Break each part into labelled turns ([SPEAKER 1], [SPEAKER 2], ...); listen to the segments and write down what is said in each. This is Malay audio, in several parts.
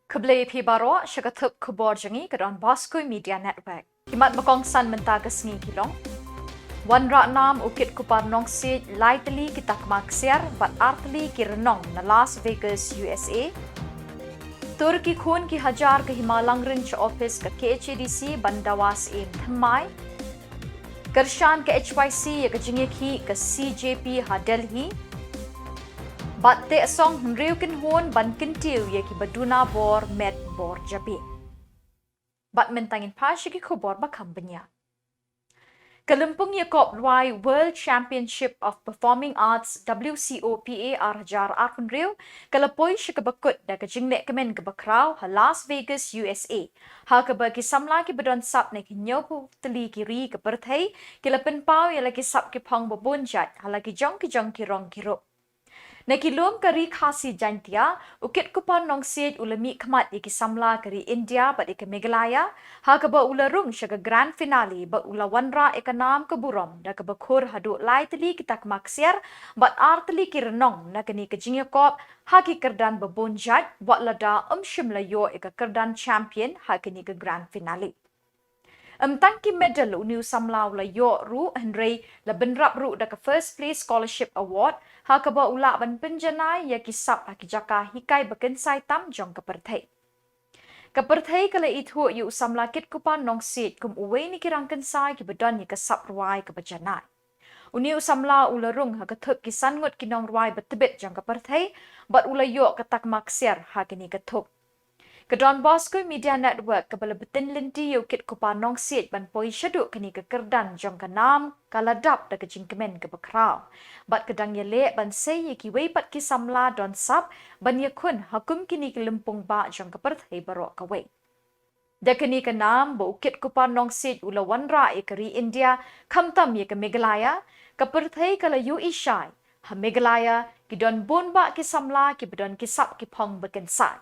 [SPEAKER 1] Khubor Pibaro Shagatuk Khuborjylla on Bosco Media Network. Himat Makong San Mentagas ni Shillong. Wan Ratnam Ukit Kuparnong Sid Lightly Kitak Maksiar but Artly Kiranong na Las Vegas, USA. Turki Khun Ki Hajar ke Himalang Rinch Office ke KHDC Bandawas in Thamai. Kershan ke HYC ya ke Jingeki ke CJP ha Delhi. Batte song Henriukin Hon ban kintiu ye ki baduna bor met bor jabi. Bat mentangin pasya ki khubor bakam benya. Kalumpung Yakop Rwai World Championship of Performing Arts WCOPA Arjar Arpunriu kalapoi shikabakut da kajingne kemen kebakrau ha Las Vegas USA. Ha kabagi Samla ki badon sap ne ki nyopu teli ki ri ke perthai kilapin pau ya lagi sap ki pong babunjat ha lagi jong ki rong ki ro. Nakilom kari khasi jantia, ukit kupan nong siet ulami khamat iki Samla kari India bat iki Meghalaya, ha kaba ularung syaga grand finale ba ulawanra ekanam keburom da kaba khur hadu lai teli kitak maksiar bat arteli kirenong na kani kejingya kop ha ki kerdan babonjat wat lada shimla yo eka kerdan champion ha kani ke grand finale. Tangki medal New Samla ula yo ru Henry la benrap ru da ka first place scholarship award ha ka ba ula ban penjanai ya kisap ha ki jaka hikai bakensai tam jong ka perthai. Ka perthai kala ithu yu Samla kit kupan nong sit kum uwe ni kirang kensai ki badon ni ka sap ruai ka bajanai. Uniu Samla ula rung ha ka thuk ki sangut ki nong ruai batibet jong ka perthai bat ula yo ka tak maksiar ha kini ka thuk. Ke donbosco Media Network kabala betin linti yu kit kupan nong sit ban poi syaduk kini ke kerdan jong ka nam kaladap da ke jingkemen ke bakrau. Bat kedang yele ban say ki weipat ki Samla don sap ban yakun hakum kini ke lempung ba jong ka perthai barok ka wei. Da kini ke nam bo kit kupan nong sit ula wanra e kari India kamtam ye ke Meghalaya ka perthai kala yu ishai ha Meghalaya ki don bonba ki Samla ki bedon ki sap ki pong bekensai.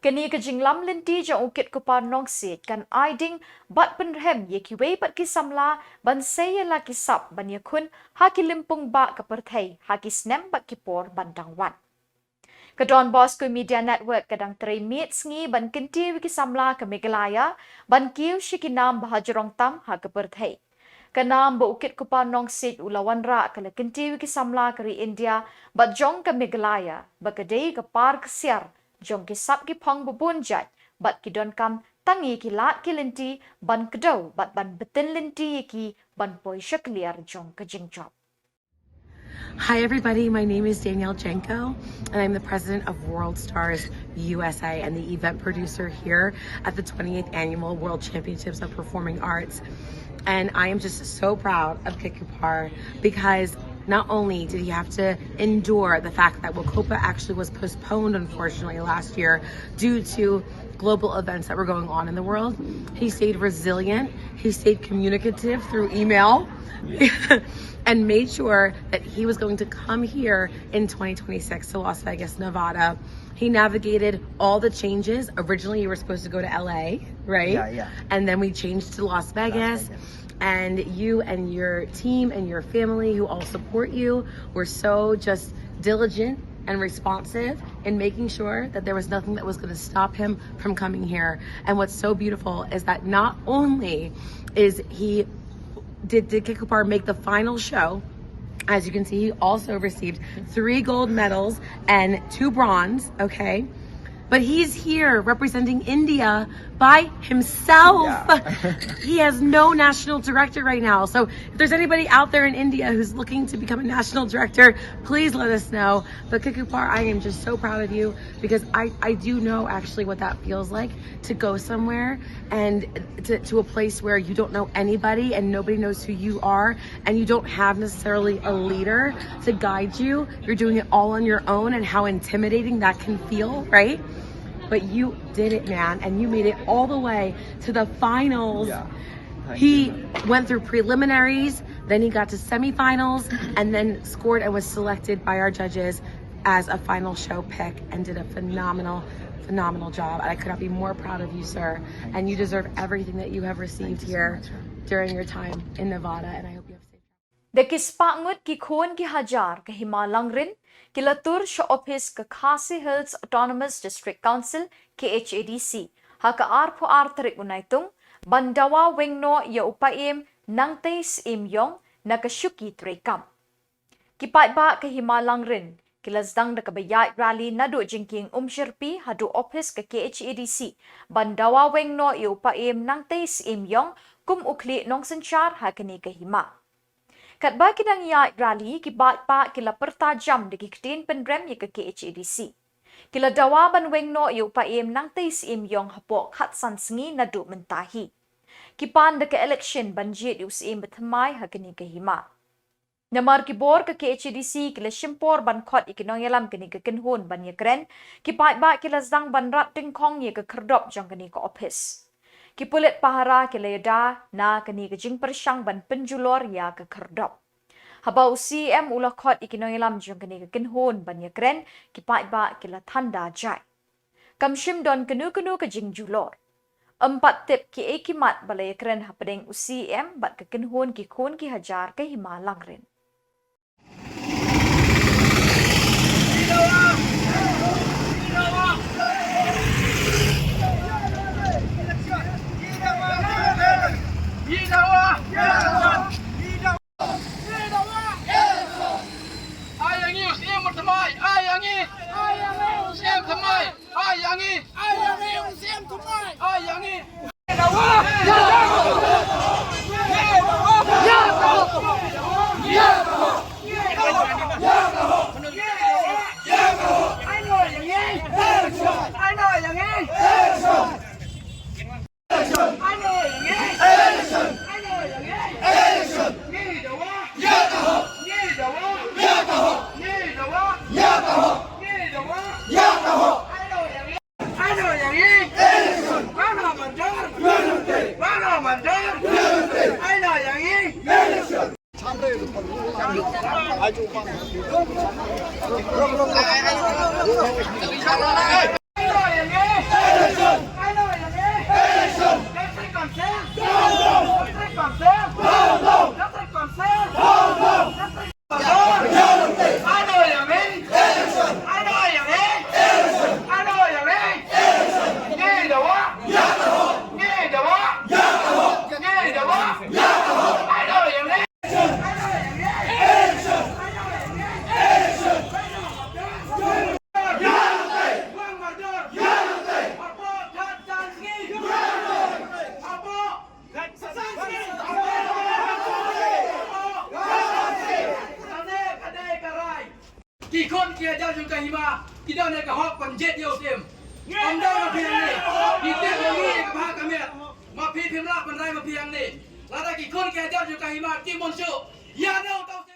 [SPEAKER 1] Kani ke jinglam linti jang ukit kupan nong sit kan aiding bat penrem ye ki wei pat ki Samla ban saya la ki sap ban yakun ha ki limpung ba ka perthai ha ki snem bat ki por bandang wan. Ke donbosco Media Network kadang tray meet sngi ban kinti ki Samla ke Meghalaya ban kiu shikinam bahajrong tam ha ke perthai. Kanam bo ukit kupan nong sit ulawan ra kala kinti ki Samla kari India bat jong ke Meghalaya ba kadai ke par kesiar jong ki sap ki pong bubunjat bat ki don kam tangi ki lat ki linti ban kedau bat ban betin linti ki ban poi shakliar jong ka jingjob.
[SPEAKER 2] Hi everybody, my name is Danielle Jenko and I'm the president of World Stars USA and the event producer here at the 28th Annual World Championships of Performing Arts. And I am just so proud of Khubor because not only did he have to endure the fact that Wacopa actually was postponed, unfortunately, last year due to global events that were going on in the world, he stayed resilient, he stayed communicative through email, and made sure that he was going to come here in 2026 to Las Vegas, Nevada. He navigated all the changes. Originally, you were supposed to go to LA, right?
[SPEAKER 3] Yeah.
[SPEAKER 2] And then we changed to Las Vegas. And you and your team and your family who all support you were so just diligent and responsive in making sure that there was nothing that was going to stop him from coming here. And what's so beautiful is that not only is he did Khubor make the final show, as you can see, he also received 3 gold medals and 2 bronze, okay? But he's here representing India by himself.
[SPEAKER 3] Yeah.
[SPEAKER 2] He has no national director right now. So if there's anybody out there in India who's looking to become a national director, please let us know. But Khubor, I am just so proud of you because I do know actually what that feels like to go somewhere and to a place where you don't know anybody and nobody knows who you are and you don't have necessarily a leader to guide you. You're doing it all on your own and how intimidating that can feel, right? But you did it, man, and you made it all the way to the finals.
[SPEAKER 3] Yeah.
[SPEAKER 2] He went through preliminaries, then he got to semifinals, and then scored and was selected by our judges as a final show pick and did a phenomenal job. I could not be more proud of you, sir. And you deserve everything that you have received here during your time in Nevada, and I hope you have safe.
[SPEAKER 1] Dekispangut ki khon ki hajar ke Himalangrin, ki latur sya office ke Khasi Hills Autonomous District Council KHADC, ha ka arpo artarik Naitung, bandawa wengno ya upaim nangtais imyong na kasyuki trekam. Kipat ba ke Himalangrin, kilazdang na kabayat rally na do jingking umshirpi hadu office ke KHADC, bandawa wengno ya upaim nangtais imyong kum ukli nong senchar ha kini ke Hima. Kat ba kinang ya rally kibat pa kila pertajam de kiktin penrem ya ke KHADC. Kila dawa ban wengno yu paim nang tais im yong hapok khat san sengi na du mentahi. Kipan de ke election banjit yu sim bethamai ha kini ke Hima. Namar Khubor ke KHADC kila shimpor ban khot ikinong yalam kini ke kenhun ban ya kren. Kipat ba kila zang ban rat tingkong ya ke kerdop jang kini ke office. Kipulit pahara kileda na kani kajing persyang ban penjulor ya ke kerdop. Habau CM ulah kot ikinoilam jong kani ke kenhon ban ya kren kipat ba kila tanda jai. Kamshim don kenu kajing julor. 4 tip ki ekimat balai kren hapadeng UCM bat ke kenhon ki khon ki hajar ke Himalangrin.
[SPEAKER 3] Ki kon kia jauh juga Hima, kita nak hok penjet yo tim. Anda mapiang ni, kita lagi kebah kami, mapi pimla penrai mapiang ni. Lada ki kon kia jauh juga Hima, ki monsu, ya no tau.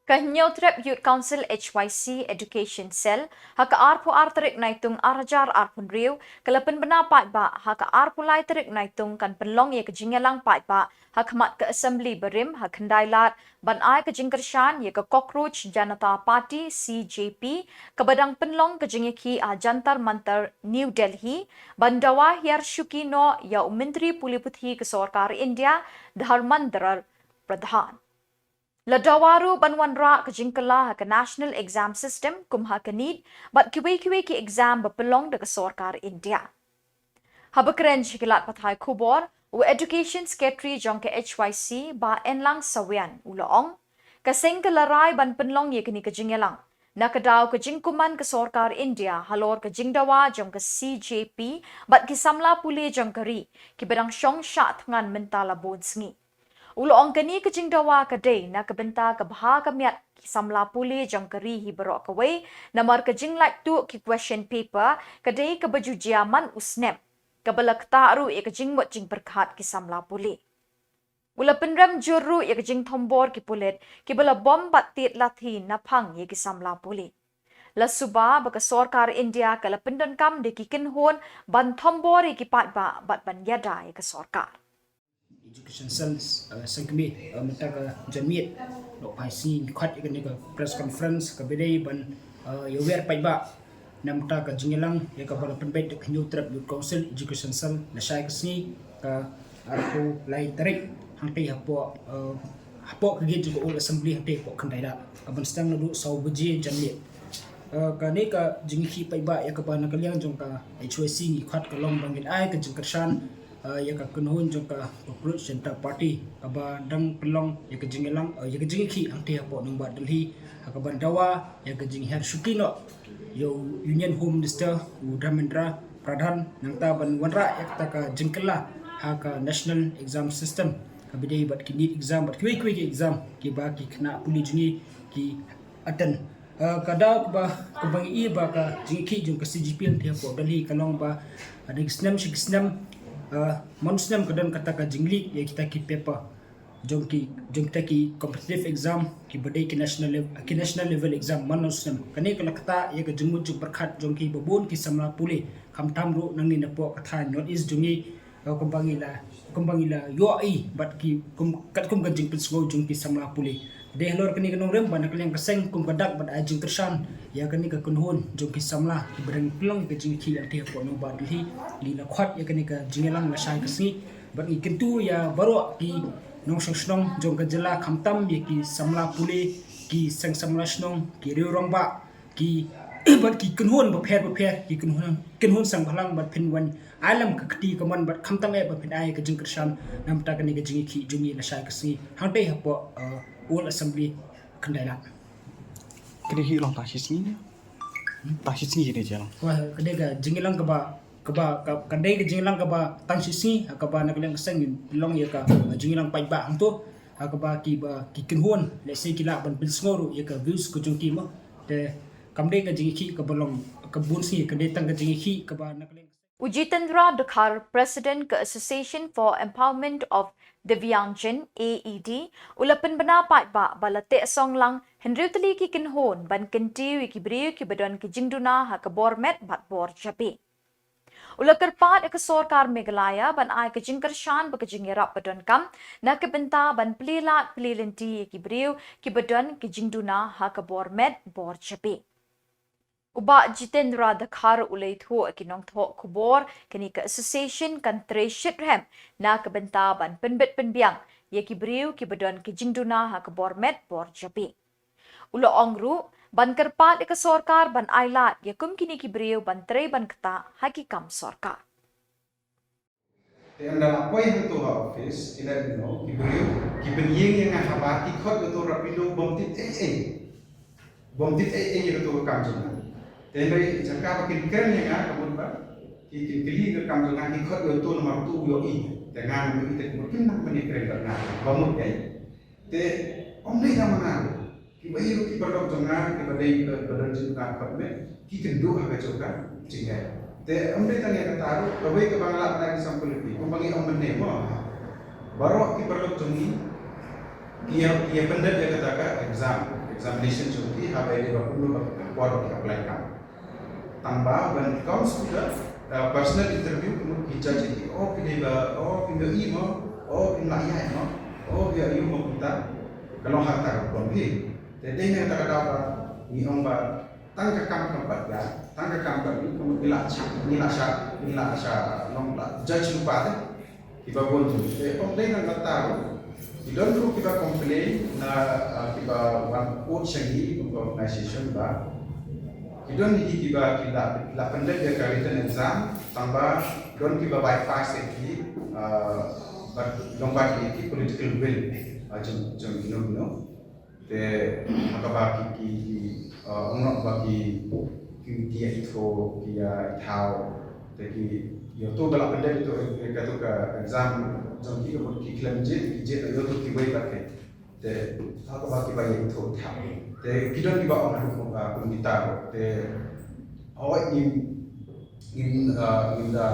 [SPEAKER 1] Kahnyaw Trep Youth Council HYC Education Cell, haka arpo arterik Naitung arajar arpun riu, kalapan bena pat ba, haka arpo lai terik Naitung kan penlong ye kejingalang pat ba, haka mat ke assembly berim, haka kendailat, ban ai kejingkershan ye ke Cockroach Janata Party CJP, kebadang penlong kejingiki jantar mantar New Delhi, bandawa hiar syukino ya Menteri Puliputhi ke Sarkar India, Dharmendra Pradhan. Ladawaru banwanra kejingkala ke National Exam System kumha kanid bat kiwi ki exam bepelong de ke Sarkar India. Habakren shikilat pathai Khubor u Education Secretary jong ke HYC ba enlang sawian uloong kasing kelarai ban penlong ye kini kejingelang nakadaw kejingkuman ke Sarkar India halor kejingdawa jong ke CJP bat ki Samla puli jong keri ki bedang syong syat ngan mentala bon sengi. Uloong kani kejingdawa kadai na kebenta kebha kamiat Samla puli jong keri hiberok kawai namar kejinglat tu ki question paper kadai kebaju jiaman usnem kabalak taru ya kejingmut jing berkat ki Samla puli. Ula penram juru ya kejing thombor ki pulit ki bala bom batit lathi napang ya ki Samla puli. La suba baka Sarkar India kala pendon kam de ki kinhon ban thombor ya ki patba bat ban yada ya ki Sarkar.
[SPEAKER 4] Education cells sangkami mentaga jamit dok paisi khat ikani ka press conference ka bedai ban yower paiba namta ka jingelang ya ka bala penbait ka New Trap Youth Council Education Cell na sai kasni ka arpo lai tarik hangkai hapo hapok kegit juga ul assembly hante pok kendai dak aban stang nadu sau beji janlit ka ne ka jingki pai ba ya ka ba na kaliang jong ka HOC ni khat ka long bangin ai ka jingkersan ya ka kunhun jong ka Popular Center Party aba dang pelong ya ka jingelang ya ka jingki hante pok nong ba Delhi ka ban dawa ya ka jing her shukino yo Union Home Minister Udramendra Pradhan nang ta ban wanra ya ka jingkela ha ka National Exam System kabidai bat ki NEET exam bat ki exam ki ba ki kena puli jungi ki attend kada ba ko bang I ba ka jingi jung ka CGP ang tiap Delhi kalong ba ada gisnam monusnam kadan kata ka jingli ya kita ki paper jung kita ki competitive exam ki badai ki national level exam monusnam kane kala kata ya ka jumut jung berkhat jung ki babon ki samla puli kam tamru nang ni napo kata not is jungi kumbangila yo ai bat ki kat kum ganjing pinsgo jung ki samla puli de lor kani kanong rem ban kaliang kaseng kum kadak bat ajing tersan ya kani ka kunhun jung ki samla ki bereng pelong ke jing ki ate po no ba Delhi li la khat ya kani ka jingelang la sai kasi bat ki kentu ya baro ki nong shnong jung ka Jylla khamtam ya ki samla puli ki sang samla shnong ki riurong ba ki bat ki kunhun ba pher ki kunhun sang bhalang bat phinwan alam ka kati kaman bat khamtam e ba phinai ka jing kersan nam ta kani ka jing ki jungi la sai kasi hangte hapo all assembly kendala
[SPEAKER 5] kini hilang tasis ni ni jalan
[SPEAKER 4] wah kade ka jingilang ka ba kandai ka jingilang ka ba tang sisi ka ba nak leng seng long ya ka jingilang pai ba hang to ka ba ki kunhun le se ki la ban bil sngoro ya ka views ko jung ki mo te kamde ka jingi ki ka balong ka bun si ka de tang ka jingi ki ka ba nak leng
[SPEAKER 1] Ujitendra Dakhar, President ke Association for Empowerment of Divyangjan AED, ulapan bana pai ba balate song lang henriutli ki kinhon ban kenti ki briu ki badon ki jingduna ha ka bormet bat bor jabi. Ulakar pat ek sorkar Meghalaya ban ai ka jingkar shan ba ka jingerap badon kam na ke benta ban plilinti ki briu ki badon ki jingduna ha ka bormet bor jabi. Uba Jitendra Dakhar ulay tho kinong tho Khubor kini ka association kan treshit rem na kabentaban penbet penbiang ye kibriu kibadon ki jingduna ha Khubormet bor jabi. Ulo ongru ban kerpat ka sorkar ban ailat ye kum kini kibriu ban tre ban kata hakikam sorkar.
[SPEAKER 6] Anda apa yang tu office ila no kibriu kibenyeng yang habati khot tu rapido bomtit yang tu kamjuna Tendai jangka makin keren ya kamu ba ki kili ke kam dengan ki khot yo tu nomor tu yo I dengan itu mungkin nak menit keren karena bangun ya te om dei yang mana ki bayi ki berdok jangan ki badai badan juga khot me ki kendu ha joka jingga te om dei tanya kata bayi ke bangla pada sampul ki kumbangi om menne mo baru ki berdok jangi ki pendet dia kata examination joki ha bayi dia perlu baru ki apply kan tambah when it comes to the personal interview kamu kita jadi pindah imo pindah ayah mo biar you mau kita kalau harta konfi jadi yang tak ada apa ni orang ba tangga kam tempat ya tangga kam kami kamu nila sya nong la judge lupa deh kita bonju komplain yang tak tahu tidak perlu kita komplain na kita one coach sendiri untuk organisation ba Idon ni kiba la pendek dia ka written exam tambah don kiba bypass ki but lomba ki political will jom te makaba ki onok ba ki dia itu kia thao te ki yo to la pendek itu ka to ka exam jom ki ko ki claim je yo to ki bai ba ke te makaba ki ba itu thao te kidon ki ba on kun kita te in the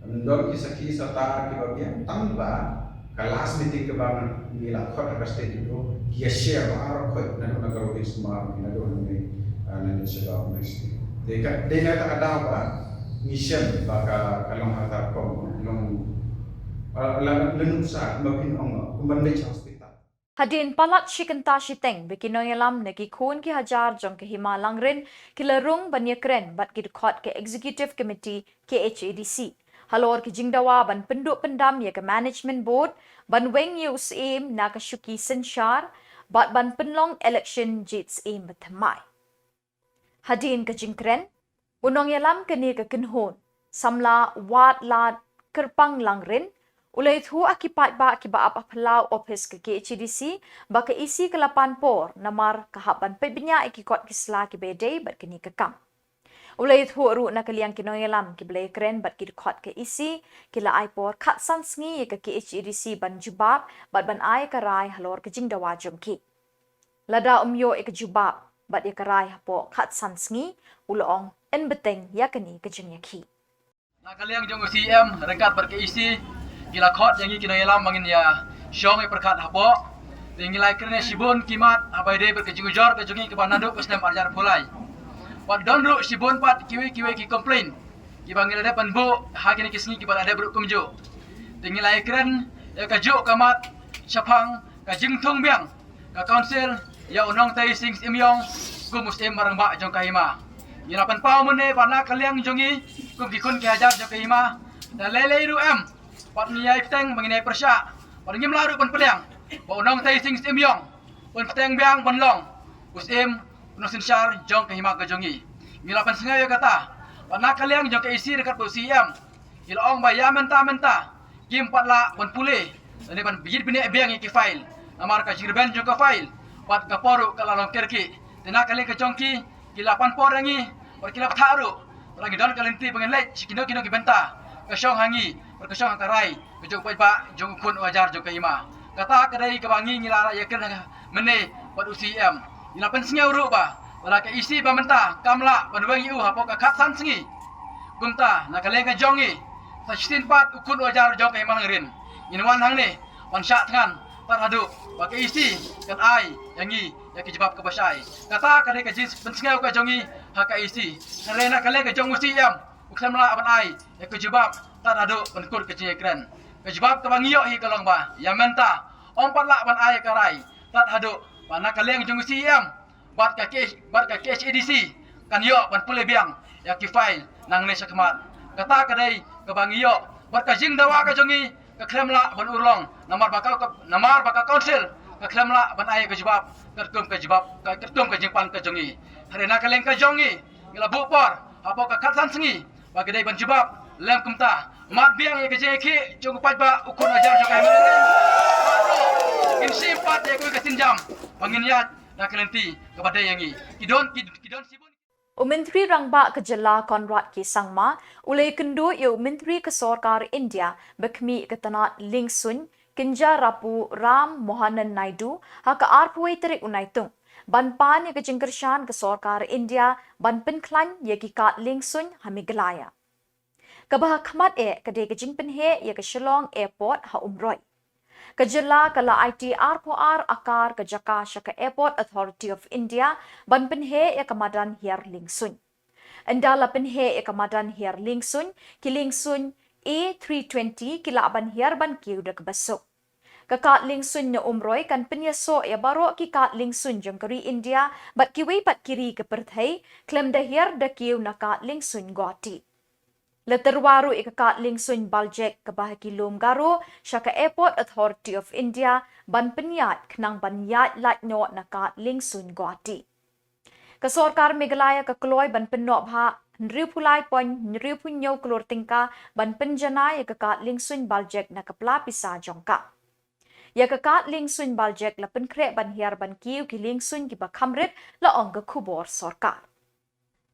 [SPEAKER 6] ndon ki sakhi sata ki ba ya tamba kelas meeting ke bang nila khot ka state itu ki share ba ar khot na na garo isma na do ni na shaba university te ka de na ta ada ba mission ba ka kalong hata ko long la lensa ba pin ong kumbande hospital
[SPEAKER 1] Hadin palat shikanta shiteng bikinoyalam nagi khun ki hajar jong ke himalang rin kilarung banyakren bat ki khot ke executive committee KHADC Halor ki jingdawa ban penduk pendam ya ke management board ban weng ye usim na ka syuki sensyar bat ban penlong election jits im bethamai. Hadin ke jingkren unong yalam kini ke kenhon samla wat la kerpang langrin ulai thu akipat ba apa pelau office ke KHDC ba ke isi ke 8 por namar kahaban pebnya ikikot kisla ki bedai bat kini ke kam. Ulai thu ru na kaliang kinoyalam ki blai kren bat ki khot ke isi kila ai por khat san sngi ke KHDC ban jubab bat ban ai karai halor ke jingdawa jomki. Lada umyo ek jubab bat ya karai hapo khat san sngi ulong en beteng ya kini ke jingyaki.
[SPEAKER 3] Na kaliang jong CM rekat ber ke isi gila khot yang kinoyalam mangin ya syong e perkat hapo tingilai kene sibun kimat abai de ber ke jingujor ke jungi ke banado ke stem arjar pulai. Pat donru sibun pat kiwi ki complain. Ki bangil ada panbu hakini kisni ki ada beruk kumjo. Tingilai keren ya ka jo kamat chapang ka jingthong biang ka council ya unong tai sing imyong ku muslim barang ba jong kahima. Ina pan pau mene pana kaliang jongi ku gikun ki hajar jong kahima. Da lele ru em pat ni ai teng mengenai persya. Pat ngim laru pan peliang. Ba unong tai sing imyong pan teng biang pan long. Muslim Nusin syar jong ke himak ke jongi. Milapan sengaja kata. Panak kaliang jong ke isi dekat CM. Ila ong ba ya menta. Kim patla pun pulih. Ini pan bijit bini biang iki file. Amar ka jirben jong ke file. Pat ka poru ka lalong kerki. Tenak kaliang ke jongki. Kilapan por yangi. Par kilap tharu. Lagi don kalenti pengen lech. Kino ki benta. Ka syong hangi. Par ka syong karai. Ka jong pa jong kun wajar jong ke hima. Kata kadai ke bangi ngilara ya ken mene pat CM. Ina pen sengau ru ba wala ka isi ba menta kamla banwang yu hapo ka khat san sengi gumta na kaleng ka jongi sa stin pat ukun wajar jong ka mang rin inwan hang ne wan sha than par hadu ba ka isi kan ai yangi ya ki jawab ka basai kata ka ka jis pen sengau ka jongi ha ka isi na kaleng ka jong usi yam uksamla ban ai ya ki jawab tar hadu pen kur ka cekren ka jawab ka bangiyo hi kalong ba ya menta om pat la ban ai ka rai tar hadu Panak kalian jung CM bat ka KHDC kan yo ban pule biang ya ki file nang ne sakmat kata kadai ka bangiyo bat ka jing dawa ka jongi ka klemla ban urlong namar baka council ka klemla ban ai ka jawab kertum ka jawab ka kertum ka jingpan ka jongi harena kalian ka jongi ngila bupor apo ka khatsan sengi ba kadai ban jawab lem kumta mat biang ya ka jeki jung pajba ukun ajar jo kai melen in simpat ya ku ka sinjam Panginiyat na kalenti kepada yangi. Kidon sibun.
[SPEAKER 1] Menteri Rangba ke Jylla Conrad K. Sangma ulai kendu iu Menteri ke Sorkar India bekmi ke tanat Lingsun Kinja Rapu Ram Mohanan Naidu haka arpuai terik Naitung. Ban pan ya ke jengkershan ke Sorkar India ban penklan ya ki kat Lingsun ha Meghalaya. Kabah khamat kedai ke jingpenhe ya ke Shillong Airport ha umroi. Ke Jylla kala ITR poar akar ke Jakarta ke Airport Authority of India ban penhe ya kamadan hiar Lingsun. Endala penhe ya kamadan hiar Lingsun ki Lingsun A320 kila ban hiar ban kiu dak besok. Kakat Lingsun na umroi kan penyaso ya baro ki kat Lingsun jengkeri India bat kiwi pat kiri ke Perthai klem dah hiar dak kiu na kat Lingsun Guwahati. Leterwaru ikakat Lingsun Baljek ke bahagi Lom Garo syaka Airport Authority of India ban penyat kenang ban yat lat nyok nakat Lingsun Guwahati. Kesorkar Meghalaya ke Keloi ban penok bha nripulai pon nripunyo kelur tingka ban penjanai ikakat Lingsun Baljek na kepla pisa jongka. Ya kekat Lingsun Baljek la penkrek ban hiar ban kiu ki Lingsun ki bakamrit la ong ke Khubor sorkar.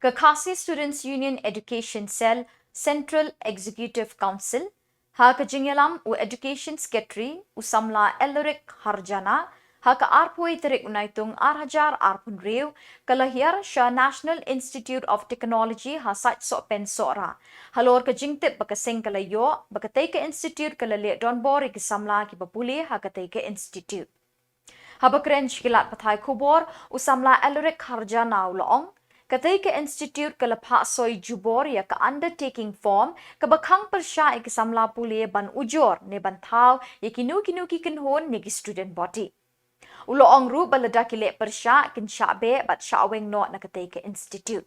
[SPEAKER 1] Ke Khasi Students Union Education Cell Central Executive Council, ha ke Jingyalam u Education Secretary u Samla Ellerik Harjana, ha ke arpui terik Naitung Arhajar Arpun Rew, kalahir Shah National Institute of Technology ha sat sok pen sora. Halor ke jingtip baka sing kalayo, baka ke institute kalalik donbor ki Samla ki bapuli ha ke institute. Ha bakren kilat pathai Khubor u Samla Ellerik Harjana u loong, Katai ke institute ke lepak soi jubor ya ke undertaking form ke bakang persya ke Samla pulih ban ujor ne ban thau ya kinu ki kenhon ne ki student body. Ulo ong ru balada ki lek persya kin syabe bat syaweng no na katai ke institute.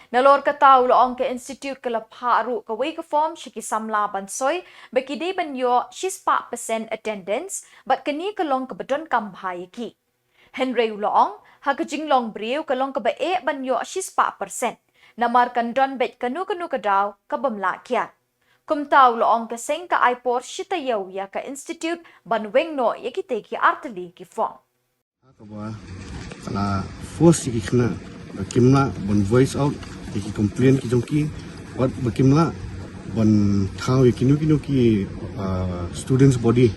[SPEAKER 1] Nalor katau loong ke institute ke lapharu ke wei ke form shiki Samla bansoi bagi de banyo 6% attendance but kini ke long ke bedon kambhai ki. Henry loong ha ke jinglong briu ke long ke ba e banyo 6%. Namar kan don bet kanu ke daw ke bamla kiat. Kum tau loong ke seng ke aipor shitayaw ya ke institute ban weng no ya ki te ki arteli ki form.
[SPEAKER 7] Kaba kala force ki kena bakimla bon voice out ki complain ki jongki wat bakimla bon thau ki kinu ki students body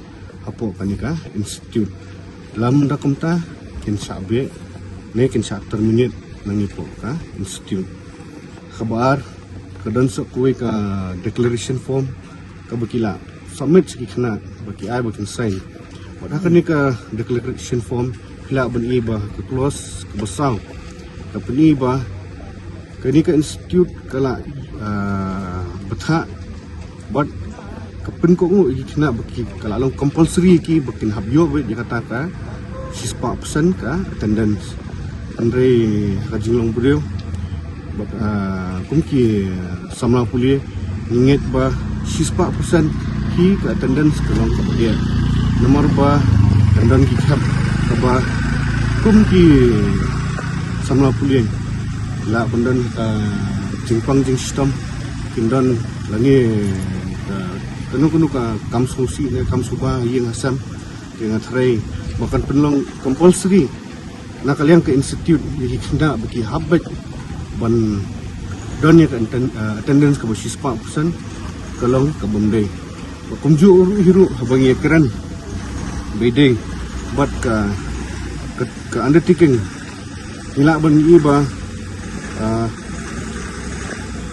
[SPEAKER 7] apo kanika institute lam da komta kin sabe ne kin sa terminate nangi po ka institute khabar kadan so kuwi ka declaration form ka bakila submit ki kena baki ai bakin sign wat kanika declaration form pila ban iba ke close ke besar ke peniba ke institute kala betha but ke penkok nu kena baki kala long compulsory ki bakin habyo we dikata ka 6% ka attendance andre kajinglong beliau kumki Samla puli ingat ba 6% ki ke attendance ke long dia nomor ba attendance ki khap ba kumki Samla puli la bandan jingpang jing system kindon langi kanu ka kamsusi ne kamsuba yeng asam dengan tray makan penlong compulsory nak kalian ke institute di kena bagi habit ban don ya attendance ke 6% kalong ke bomdai kumju hiru habangi keren bedeng but ke undertaking nila ban iba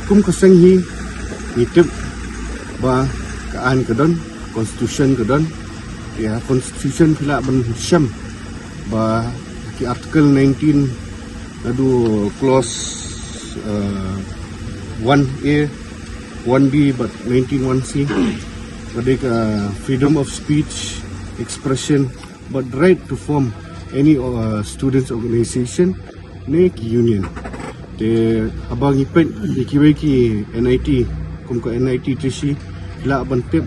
[SPEAKER 7] kum keseng hi nitip ba kaan kedon constitution kedon ya constitution pila ban syam ba ki article 19 adu clause 1A 1B but 191C pada freedom of speech expression but right to form any students organization make union de abang ipet ki NIT kum ka NIT trishi pila ban tip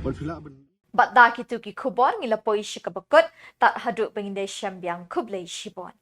[SPEAKER 7] but pila ban
[SPEAKER 1] Bat da kitu ki Khubor ngilapoi shikabakut tat haduk pengindai syambiang kublai shibon.